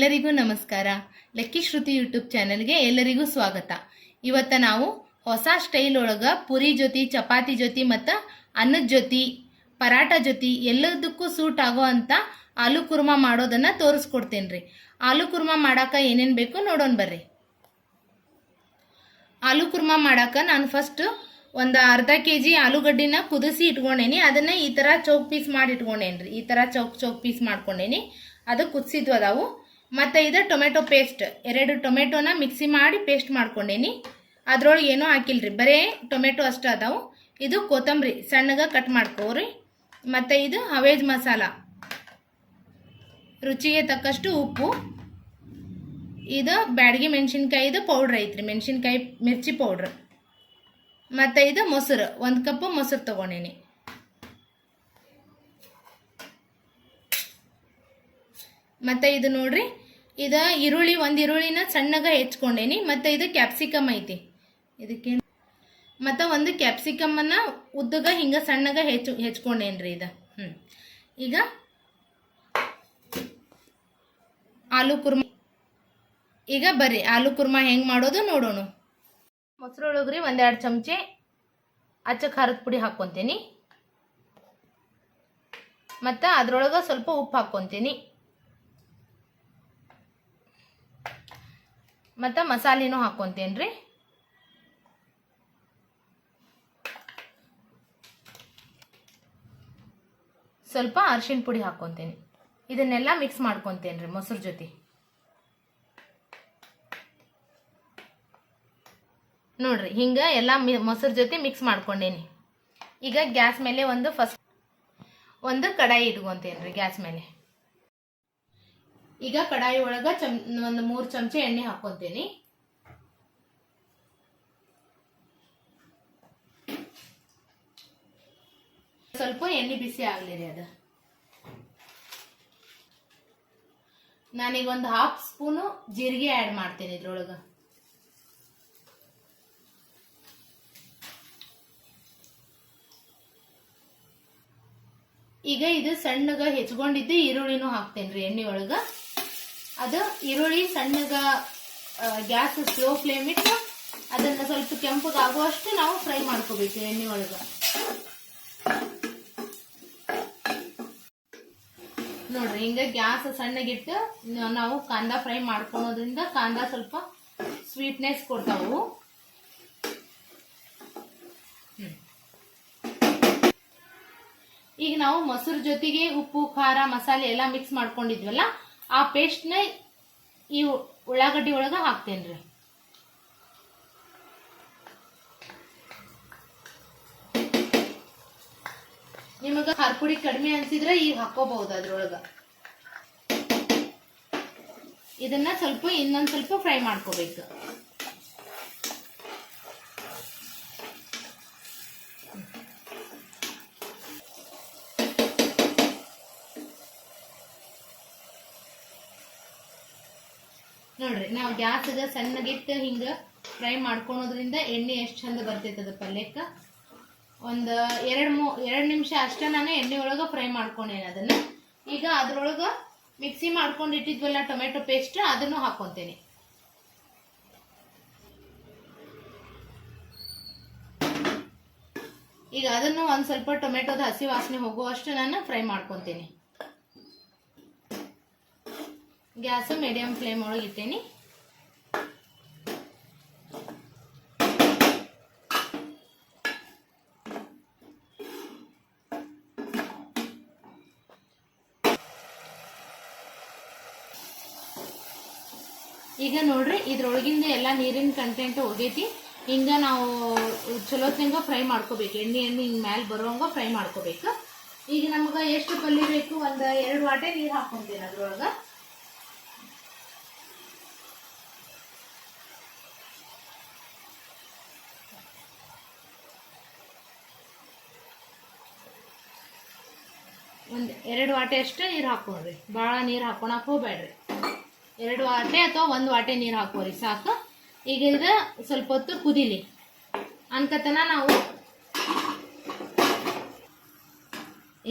ಎಲ್ಲರಿಗೂ ನಮಸ್ಕಾರ. Lucky Shruti YouTube ಚಾನೆಲ್ಗೆ ಎಲ್ಲರಿಗೂ ಸ್ವಾಗತ. ಇವತ್ತು ನಾವು ಹೊಸ ಸ್ಟೈಲ್ ಒಳಗ ಪುರಿ ಜೊತೆ, ಚಪಾತಿ ಜೊತೆ ಮತ್ತು ಅನ್ನದ ಜೊತೆ, ಪರಾಟ ಜೊತೆ ಎಲ್ಲದಕ್ಕೂ ಸೂಟ್ ಆಗೋ ಅಂತ ಆಲೂ ಕುರ್ಮಾ ಮಾಡೋದನ್ನ ತೋರಿಸ್ಕೊಡ್ತೇನೆ ರೀ. ಆಲೂ ಕುರ್ಮಾ ಮಾಡಾಕ ಏನೇನು ಬೇಕು ನೋಡೋಣ ಬರ್ರಿ. ಆಲೂ ಕುರ್ಮಾ ಮಾಡಾಕ ನಾನು ಫಸ್ಟ್ ಒಂದು ಅರ್ಧ kg ಆಲೂಗಡ್ಡಿನ ಕುದಿಸಿ ಇಟ್ಕೊಂಡೇನಿ. ಅದನ್ನ ಈ ಥರ ಚೌಕ್ ಪೀಸ್ ಮಾಡಿ ಇಟ್ಕೊಂಡೇನ್ರಿ. ಈ ಥರ ಚೌಕ್ ಪೀಸ್ ಮಾಡ್ಕೊಂಡೇನಿ. ಅದು ಕುದಿಸಿದ್ವು ಅದಾವು. ಮತ್ತು ಇದು ಟೊಮೆಟೊ ಪೇಸ್ಟ್, 2 ಟೊಮೆಟೊನ ಮಿಕ್ಸಿ ಮಾಡಿ ಪೇಸ್ಟ್ ಮಾಡ್ಕೊಂಡೇನಿ. ಅದ್ರೊಳಗೆ ಏನೂ ಹಾಕಿಲ್ರಿ, ಬರೀ ಟೊಮೆಟೊ ಅಷ್ಟು ಅದಾವು. ಇದು ಕೊತ್ತಂಬರಿ ಸಣ್ಣಗೆ ಕಟ್ ಮಾಡ್ಕೋರಿ. ಮತ್ತು ಇದು ಹವೇಜ್ ಮಸಾಲ, ರುಚಿಗೆ ತಕ್ಕಷ್ಟು ಉಪ್ಪು. ಇದು ಬ್ಯಾಡಗಿ ಮೆಣಸಿನ್ಕಾಯಿದು ಪೌಡ್ರ್ ಐತ್ರಿ, ಮೆಣಸಿನ್ಕಾಯಿ ಮಿರ್ಚಿ ಪೌಡ್ರ್. ಮತ್ತು ಇದು ಮೊಸರು, 1 ಕಪ್ ಮೊಸರು ತೊಗೊಂಡೇನಿ. ಮತ್ತು ಇದು ನೋಡ್ರಿ, ಇದು ಈರುಳ್ಳಿ, 1 ಈರುಳ್ಳಿನ ಸಣ್ಣಗೆ ಹೆಚ್ಕೊಂಡೇನಿ. ಮತ್ತು ಇದು ಕ್ಯಾಪ್ಸಿಕಮ್ ಐತಿ ಇದಕ್ಕೆ. ಮತ್ತು 1 ಕ್ಯಾಪ್ಸಿಕಮ್ಮನ್ನು ಉದ್ದಗ ಹಿಂಗೆ ಸಣ್ಣಗೆ ಹೆಚ್ಕೊಂಡೇನ್ರಿ ಇದು. ಈಗ ಆಲೂ ಕುರ್ಮಾ, ಈಗ ಬರ್ರಿ ಆಲೂ ಕುರ್ಮಾ ಹೆಂಗೆ ಮಾಡೋದು ನೋಡೋಣ. ಮೊಸರೊಳಗ್ರಿ 1-2 ಚಮಚೆ ಅಚ್ಚ ಖಾರದ ಪುಡಿ ಹಾಕ್ಕೊತೀನಿ. ಮತ್ತು ಅದ್ರೊಳಗೆ ಸ್ವಲ್ಪ ಉಪ್ಪು ಹಾಕ್ಕೊತೀನಿ. ಮತ್ತು ಮಸಾಲೆನೂ ಹಾಕ್ಕೊತೀನಿ ರೀ. ಸ್ವಲ್ಪ ಅರಿಶಿನ ಪುಡಿ ಹಾಕ್ಕೊತೀನಿ. ಇದನ್ನೆಲ್ಲ ಮಿಕ್ಸ್ ಮಾಡ್ಕೊತೀನಿ ರೀ ಮೊಸರು ಜೊತೆ. ನೋಡ್ರಿ ಹಿಂಗೆ ಎಲ್ಲ ಮೊಸರು ಜೊತೆ ಮಿಕ್ಸ್ ಮಾಡ್ಕೊಂಡೇನಿ. ಈಗ ಗ್ಯಾಸ್ ಮೇಲೆ ಒಂದು ಕಡಾಯಿ ಇಟ್ಕೊತೀನಿ ರೀ ಗ್ಯಾಸ್ ಮೇಲೆ. ಈಗ ಕಡಾಯಿ ಒಳಗೆ ಒಂದು 3 ಚಮಚೆ ಎಣ್ಣೆ ಹಾಕ್ಕೊಂತೀನಿ. ಸ್ವಲ್ಪ ಎಣ್ಣೆ ಬಿಸಿ ಆಗಲಿ ರೀ. ಅದು ನಾನೀಗ ಒಂದು 1/2 ಸ್ಪೂನು ಜೀರಿಗೆ ಆ್ಯಡ್ ಮಾಡ್ತೀನಿ ಇದ್ರೊಳಗೆ. ಈಗ ಇದು ಸಣ್ಣಗ ಹೆಚ್ಕೊಂಡಿದ್ದು ಈರುಳ್ಳಿನೂ ಹಾಕ್ತೇನೆ ರೀ ಎಣ್ಣೆ ಒಳಗ. ಅದು ಈರುಳ್ಳಿ ಸಣ್ಣಗ ಗ್ಯಾಸ್ ಸ್ಲೋ ಫ್ಲೇಮ್ ಇಟ್ಟು ಅದನ್ನ ಸ್ವಲ್ಪ ಕೆಂಪಗಾಗುವಷ್ಟು ನಾವು ಫ್ರೈ ಮಾಡ್ಕೋಬೇಕು ಎಣ್ಣೆ ಒಳಗ. ನೋಡ್ರಿ ಹಿಂಗ ಗ್ಯಾಸ್ ಸಣ್ಣಗಿಟ್ಟು ನಾವು ಕಾಂದ ಫ್ರೈ ಮಾಡ್ಕೊಳೋದ್ರಿಂದ ಕಾಂದ ಸ್ವಲ್ಪ ಸ್ವೀಟ್ನೆಸ್ ಕೊಡ್ತಾವು. ಈಗ ನಾವು ಮೊಸರು ಜೊತೆಗೆ ಉಪ್ಪು, ಖಾರ, ಮಸಾಲೆ ಎಲ್ಲ ಮಿಕ್ಸ್ ಮಾಡ್ಕೊಂಡಿದ್ವಲ್ಲ, ಆ ಪೇಸ್ಟ್ನ ಈ ಉಳ್ಳಾಗಡ್ಡಿ ಒಳಗ ಹಾಕ್ತೇನ್ರಿ. ನಿಮಗ ಖಾರ ಪುಡಿ ಕಡಿಮೆ ಅನ್ಸಿದ್ರೆ ಈಗ ಹಾಕೋಬಹುದು ಅದ್ರೊಳಗ. ಇದನ್ನ ಸ್ವಲ್ಪ ಇನ್ನೊಂದ್ ಸ್ವಲ್ಪ ಫ್ರೈ ಮಾಡ್ಕೋಬೇಕು. ನೋಡ್ರಿ ನಾವು ಗ್ಯಾಸ್ಗ ಸಣ್ಣಗಿಟ್ಟು ಹಿಂಗೆ ಫ್ರೈ ಮಾಡ್ಕೊಳೋದ್ರಿಂದ ಎಣ್ಣೆ ಎಷ್ಟು ಚಂದ ಬರ್ತೈತೆ ಅದು ಪಲ್ಯಕ್ಕೆ. ಒಂದು 2 ನಿಮಿಷ ಅಷ್ಟೇ ನಾನು ಎಣ್ಣೆ ಒಳಗೆ ಫ್ರೈ ಮಾಡ್ಕೊಂಡೇನೆ ಅದನ್ನು. ಈಗ ಅದ್ರೊಳಗೆ ಮಿಕ್ಸಿ ಮಾಡ್ಕೊಂಡಿಟ್ಟಿದ್ವಲ್ಲ ಟೊಮೆಟೊ ಪೇಸ್ಟ್, ಅದನ್ನು ಹಾಕ್ಕೊತೀನಿ. ಈಗ ಅದನ್ನು ಒಂದು ಸ್ವಲ್ಪ ಟೊಮೆಟೊದ ಹಸಿ ವಾಸನೆ ಹೋಗುವಷ್ಟು ನಾನು ಫ್ರೈ ಮಾಡ್ಕೊತೀನಿ. ಗ್ಯಾಸ್ ಮೀಡಿಯಂ ಫ್ಲೇಮ್ ಒಳಗೆ ಇಟ್ಟೇನಿ. ಈಗ ನೋಡ್ರಿ ಇದ್ರೊಳಗಿಂದ ಎಲ್ಲ ನೀರಿನ ಕಂಟೆಂಟ್ ಹೋಗೈತಿ. ಹಿಂಗ ನಾವು ಚಲೋತ್ನಂಗ ಫ್ರೈ ಮಾಡ್ಕೋಬೇಕು. ಎಣ್ಣೆ ಹಿಂಗೆ ಮ್ಯಾಲೆ ಬರುವಂಗ ಫ್ರೈ ಮಾಡ್ಕೋಬೇಕು. ಈಗ ನಮ್ಗೆ ಎಷ್ಟು ಪಲ್ಯ ಬೇಕು, ಒಂದು 2 ವಾಟೆ ನೀರು ಹಾಕ್ಕೊಂತೀನಿ ಅದ್ರೊಳಗೆ. ಒಂದು 2 ವಾಟೆ ಅಷ್ಟೇ ನೀರು ಹಾಕ್ಕೊಳ್ರಿ. ಭಾಳ ನೀರು ಹಾಕೊಳಕ್ ಹೋಗ್ಬೇಡ್ರಿ. 2 ವಾಟೆ ಅಥವಾ 1 ವಾಟೆ ನೀರು ಹಾಕೋರಿ ಸಾಕು. ಈಗ ಇದು ಸ್ವಲ್ಪ ಹೊತ್ತು ಕುದಿಲಿ ಅನ್ಕತನ ನಾವು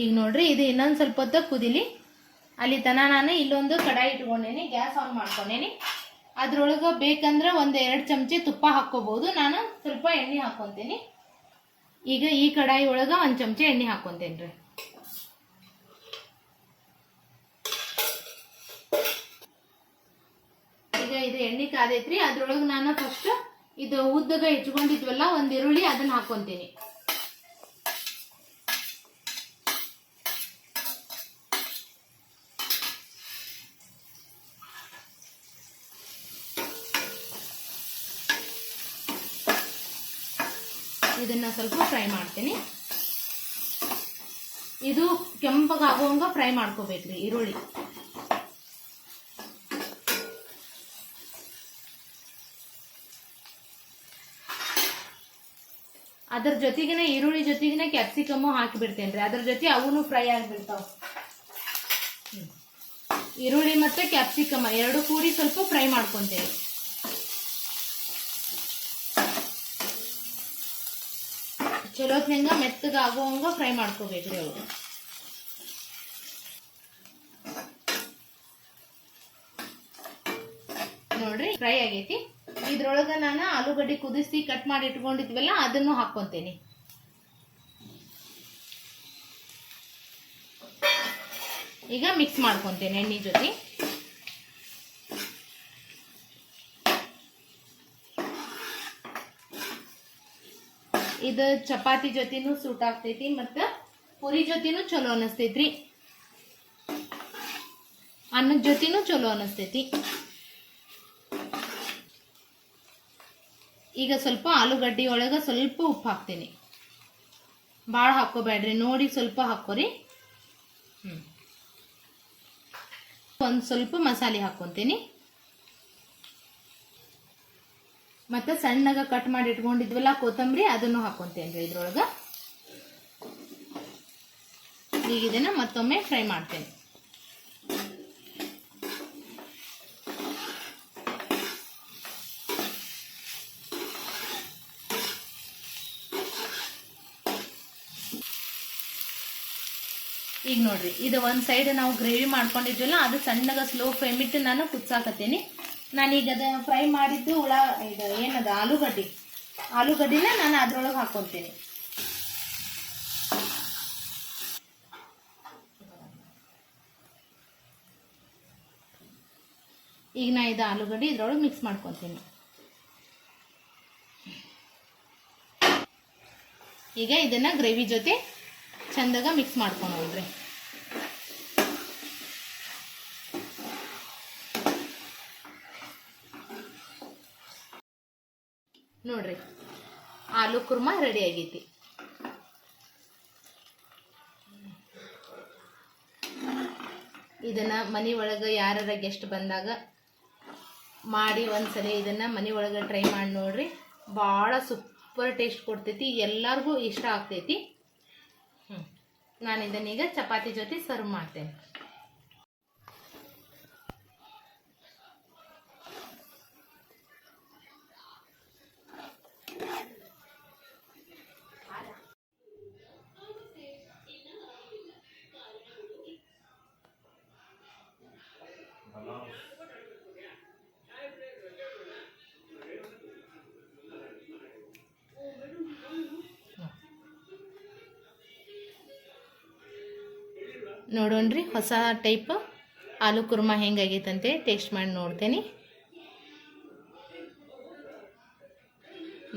ಈಗ ನೋಡ್ರಿ ಇದು ಇನ್ನೊಂದು ಸ್ವಲ್ಪ ಹೊತ್ತು ಕುದಿಲಿ. ಅಲ್ಲಿ ತನ ನಾನು ಇಲ್ಲೊಂದು ಕಡಾಯಿ ಇಟ್ಕೊಂಡೇನಿ, ಗ್ಯಾಸ್ ಆನ್ ಮಾಡ್ಕೊಂಡೇನಿ. ಅದ್ರೊಳಗೆ ಬೇಕಂದ್ರೆ ಒಂದು 2 ಚಮಚೆ ತುಪ್ಪ ಹಾಕ್ಕೋಬಹುದು. ನಾನು ಸ್ವಲ್ಪ ಎಣ್ಣೆ ಹಾಕ್ಕೊಂತೀನಿ. ಈಗ ಈ ಕಡಾಯಿ ಒಳಗೆ 1 ಚಮಚೆ ಎಣ್ಣೆ ಹಾಕ್ಕೊಂತೇನೆ ರೀ. ಈಗ ಇದು ಎಣ್ಣೆ ಕಾದೈತ್ರಿ. ಅದ್ರೊಳಗೆ ನಾನು ಫಸ್ಟ್ ಇದು ಉದ್ದಗ ಹೆಚ್ಕೊಂಡಿದ್ವಲ್ಲ ಒಂದು ಈರುಳ್ಳಿ, ಅದನ್ನ ಹಾಕ್ಕೊಂತೀನಿ. ಇದನ್ನ ಸ್ವಲ್ಪ ಫ್ರೈ ಮಾಡ್ತೀನಿ. ಇದು ಕೆಂಪಗಾಗುವಂಗ ಫ್ರೈ ಮಾಡ್ಕೋಬೇಕ್ರಿ ಈರುಳ್ಳಿ. ಅದ್ರ ಜೊತೆಗಿನ ಈರುಳ್ಳಿ ಜೊತೆಗಿನ ಕ್ಯಾಪ್ಸಿಕಮ್ ಹಾಕಿಬಿಡ್ತೇನ್ರಿ. ಅದ್ರ ಜೊತೆ ಅವನು ಫ್ರೈ ಆಗಿಬಿಡ್ತಾವ. ಈರುಳ್ಳಿ ಮತ್ತೆ ಕ್ಯಾಪ್ಸಿಕಮ್ ಎರಡು ಕೂಡಿ ಸ್ವಲ್ಪ ಫ್ರೈ ಮಾಡ್ಕೊಂತೇವೆ. ಚಲೋತ್ನಂಗ ಮೆತ್ತಗಾಗುವಂಗ ಫ್ರೈ ಮಾಡ್ಕೋಬೇಕ್ರಿ ಅವು. ನೋಡ್ರಿ ಫ್ರೈ ಆಗೈತಿ. ಇದ್ರೊಳಗ ನಾನು ಆಲೂಗಡ್ಡೆ ಕುದಿಸಿ ಕಟ್ ಮಾಡಿ ಇಟ್ಕೊಂಡಿದ್ವಲ್ಲ ಅದನ್ನು ಹಾಕ್ಕೊಂತೇನಿ. ಈಗ ಮಿಕ್ಸ್ ಮಾಡ್ಕೊಂತೇನೆ ಎಣ್ಣೆ ಜೊತೆ. ಇದು ಚಪಾತಿ ಜೊತೆನೂ ಸೂಟ್ ಆಗ್ತೈತಿ, ಮತ್ತ ಪುರಿ ಜೊತೆನೂ ಚಲೋ ಅನಿಸ್ತೈತ್ರಿ, ಅನ್ನದ ಜೊತೆನೂ ಚಲೋ ಅನಿಸ್ತೈತಿ. ಈಗ ಸ್ವಲ್ಪ ಆಲೂಗಡ್ಡೆ ಒಳಗೆ ಸ್ವಲ್ಪ ಉಪ್ಪು ಹಾಕ್ತೀನಿ. ಭಾಳ ಹಾಕೋಬೇಡ್ರಿ, ನೋಡಿ ಸ್ವಲ್ಪ ಹಾಕೋರಿ. ಒಂದು ಸ್ವಲ್ಪ ಮಸಾಲೆ ಹಾಕ್ಕೊಂತೀನಿ. ಮತ್ತೆ ಸಣ್ಣಗ ಕಟ್ ಮಾಡಿ ಇಟ್ಕೊಂಡಿದ್ವಲ್ಲ ಕೊತ್ತಂಬರಿ, ಅದನ್ನು ಹಾಕ್ಕೊಂತೇನ್ರಿ ಇದ್ರೊಳಗೆ. ಈಗ ಇದನ್ನ ಮತ್ತೊಮ್ಮೆ ಫ್ರೈ ಮಾಡ್ತೇನೆ. ಈಗ ನೋಡ್ರಿ, ಇದು ಒಂದು ಸೈಡ್ ನಾವು ಗ್ರೇವಿ ಮಾಡ್ಕೊಂಡಿದ್ವಲ್ಲ ಅದು ಸಣ್ಣಗ ಸ್ಲೋ ಫ್ಲೇಮ್ ಇಟ್ಟು ನಾನು ಕುದಿಸಾಕತ್ತೀನಿ. ನಾನೀಗ ಅದ ಫ್ರೈ ಮಾಡಿದ್ದು ಇದು ಏನದ ಆಲೂಗಡ್ಡಿನ ನಾನು ಅದ್ರೊಳಗೆ ಹಾಕ್ಕೊಂತೀನಿ. ಈಗ ನಾ ಇದು ಆಲೂಗಡ್ಡೆ ಇದ್ರೊಳಗೆ ಮಿಕ್ಸ್ ಮಾಡ್ಕೊತೀನಿ. ಈಗ ಇದನ್ನ ಗ್ರೇವಿ ಜೊತೆ ಚಂದಾಗ ಮಿಕ್ಸ್ ಮಾಡ್ಕೊಂಡು ಹೋಗ್ರಿ. ನೋಡ್ರಿ, ಆಲೂ ಕುರ್ಮಾ ರೆಡಿ ಆಗೈತಿ. ಇದನ್ನ ಮನೆ ಒಳಗೆ ಯಾರ ಗೆಸ್ಟ್ ಬಂದಾಗ ಮಾಡಿ ಒಂದ್ಸರಿ ಇದನ್ನ ಮನೆ ಒಳಗೆ ಟ್ರೈ ಮಾಡಿ ನೋಡ್ರಿ. ಭಾಳ ಸೂಪರ್ ಟೇಸ್ಟ್ ಕೊಡ್ತೈತಿ, ಎಲ್ಲರಿಗೂ ಇಷ್ಟ ಆಗ್ತೈತಿ. ನಾನು ಇದನ್ನೀಗ ಚಪಾತಿ ಜೊತೆ ಸರ್ವ್ ಮಾಡ್ತೇನೆ. ನೋಡೋಣ್ರಿ, ಹೊಸ ಟೈಪ್ ಆಲೂ ಕುರ್ಮಾ ಹೆಂಗಾಗೈತಂತೆ ಟೇಸ್ಟ್ ಮಾಡಿ ನೋಡ್ತೇನೆ.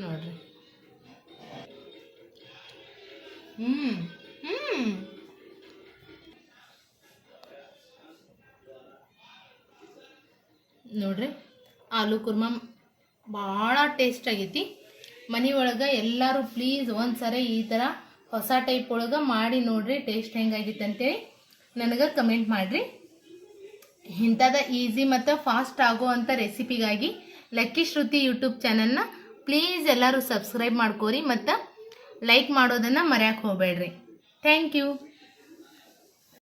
ನೋಡ್ರಿ, ನೋಡ್ರಿ, ಆಲೂ ಕುರ್ಮಾ ಭಾಳ ಟೇಸ್ಟ್ ಆಗೈತಿ. ಮನೆ ಒಳಗೆ ಎಲ್ಲರೂ ಪ್ಲೀಸ್ ಒಂದ್ಸರಿ ಈ ಥರ ಹೊಸ ಟೈಪ್ ಒಳಗೆ ಮಾಡಿ ನೋಡ್ರಿ. ಟೇಸ್ಟ್ ಹೆಂಗಾಗಿತ್ತು ಅಂತೇಳಿ ನನಗೆ ಕಮೆಂಟ್ ಮಾಡಿರಿ. ಇಂಥದ ಈಸಿ ಮತ್ತು ಫಾಸ್ಟ್ ಆಗುವಂಥ ರೆಸಿಪಿಗಾಗಿ ಲಕ್ಕಿ ಶ್ರುತಿ ಯೂಟ್ಯೂಬ್ ಚಾನಲ್ನ ಪ್ಲೀಸ್ ಎಲ್ಲರೂ ಸಬ್ಸ್ಕ್ರೈಬ್ ಮಾಡ್ಕೋರಿ ಮತ್ತು ಲೈಕ್ ಮಾಡೋದನ್ನು ಮರೆಯೋಕೆ ಹೋಗಬೇಡ್ರಿ. Thank you.